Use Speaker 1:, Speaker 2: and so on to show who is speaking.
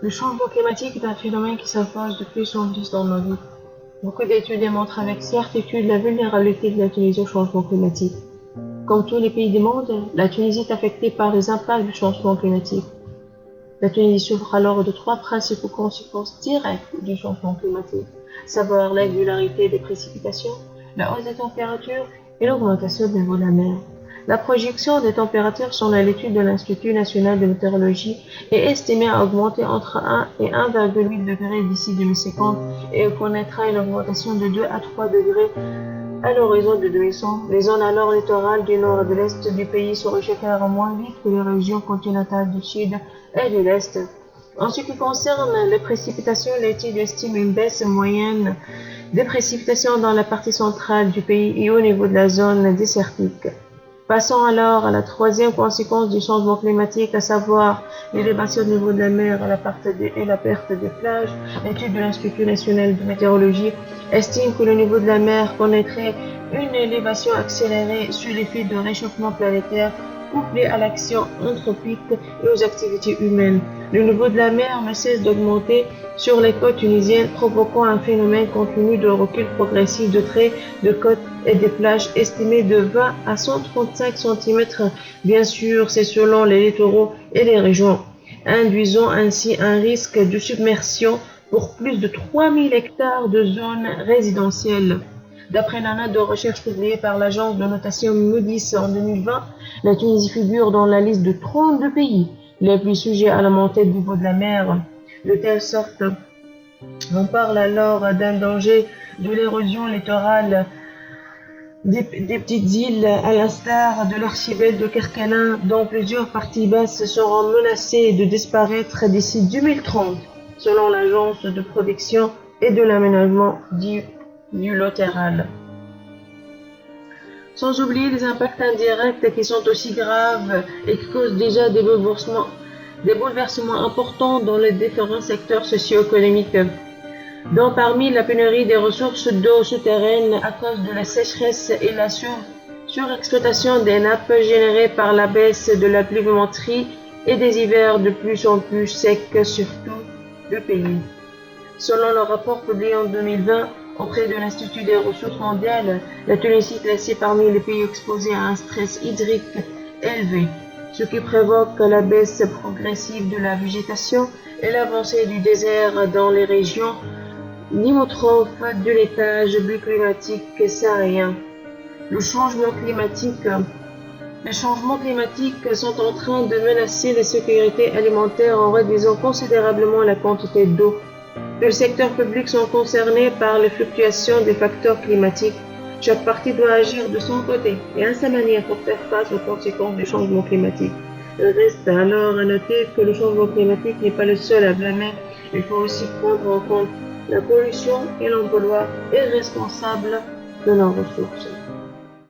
Speaker 1: Le changement climatique est un phénomène qui s'impose de plus en plus dans nos vies. Beaucoup d'études démontrent avec certitude la vulnérabilité de la Tunisie au changement climatique. Comme tous les pays du monde, la Tunisie est affectée par les impacts du changement climatique. La Tunisie souffre alors de trois principaux conséquences directes du changement climatique, à savoir l'irrégularité des précipitations, la hausse des températures et l'augmentation du niveau de la mer. La projection des températures selon l'étude de l'Institut national de météorologie est estimée à augmenter entre 1 et 1,8 degrés d'ici 2050 et connaîtra une augmentation de 2 à 3 degrés à l'horizon de 2100. Les zones alors littorales du nord et de l'est du pays se réchauffèrent moins vite que les régions continentales du sud et de l'est. En ce qui concerne les précipitations, l'étude estime une baisse moyenne des précipitations dans la partie centrale du pays et au niveau de la zone désertique. Passons alors à la troisième conséquence du changement climatique, à savoir l'élévation du niveau de la mer et la perte des plages. L'étude de l'Institut national de météorologie estime que le niveau de la mer connaîtrait une élévation accélérée sous l'effet de réchauffement planétaire couplé à l'action anthropique et aux activités humaines. Le niveau de la mer ne cesse d'augmenter sur les côtes tunisiennes, provoquant un phénomène continu de recul progressif de traits de côtes et des plages estimés de 20 à 135 cm. Bien sûr, c'est selon les littoraux et les régions, induisant ainsi un risque de submersion pour plus de 3000 hectares de zones résidentielles. D'après la note de recherche publiée par l'agence de notation Moody's en 2020, la Tunisie figure dans la liste de 32 pays les plus sujets à la montée du niveau de la mer. De telle sorte, on parle alors d'un danger de l'érosion littorale des petites îles, à l'instar de l'archipel de Kerkennah, dont plusieurs parties basses seront menacées de disparaître d'ici 2030, selon l'agence de protection et de l'aménagement du littoral. Sans oublier les impacts indirects qui sont aussi graves et qui causent déjà des bouleversements importants dans les différents secteurs socio-économiques, dont parmi la pénurie des ressources d'eau souterraines à cause de la sécheresse et la surexploitation des nappes générées par la baisse de la pluviométrie et des hivers de plus en plus secs sur tout le pays. Selon le rapport publié en 2020 auprès de l'Institut des ressources mondiales, la Tunisie est classée parmi les pays exposés à un stress hydrique élevé, ce qui provoque la baisse progressive de la végétation et l'avancée du désert dans les régions limitrophes de l'étage climatique saharien. Les changements climatiques sont en train de menacer la sécurité alimentaire en réduisant considérablement la quantité d'eau. Les secteurs publics sont concernés par les fluctuations des facteurs climatiques. Chaque partie doit agir de son côté et à sa manière pour faire face aux conséquences du changement climatique. Il reste alors à noter que le changement climatique n'est pas le seul à blâmer. Il faut aussi prendre en compte la pollution et l'emploi irresponsable de nos ressources.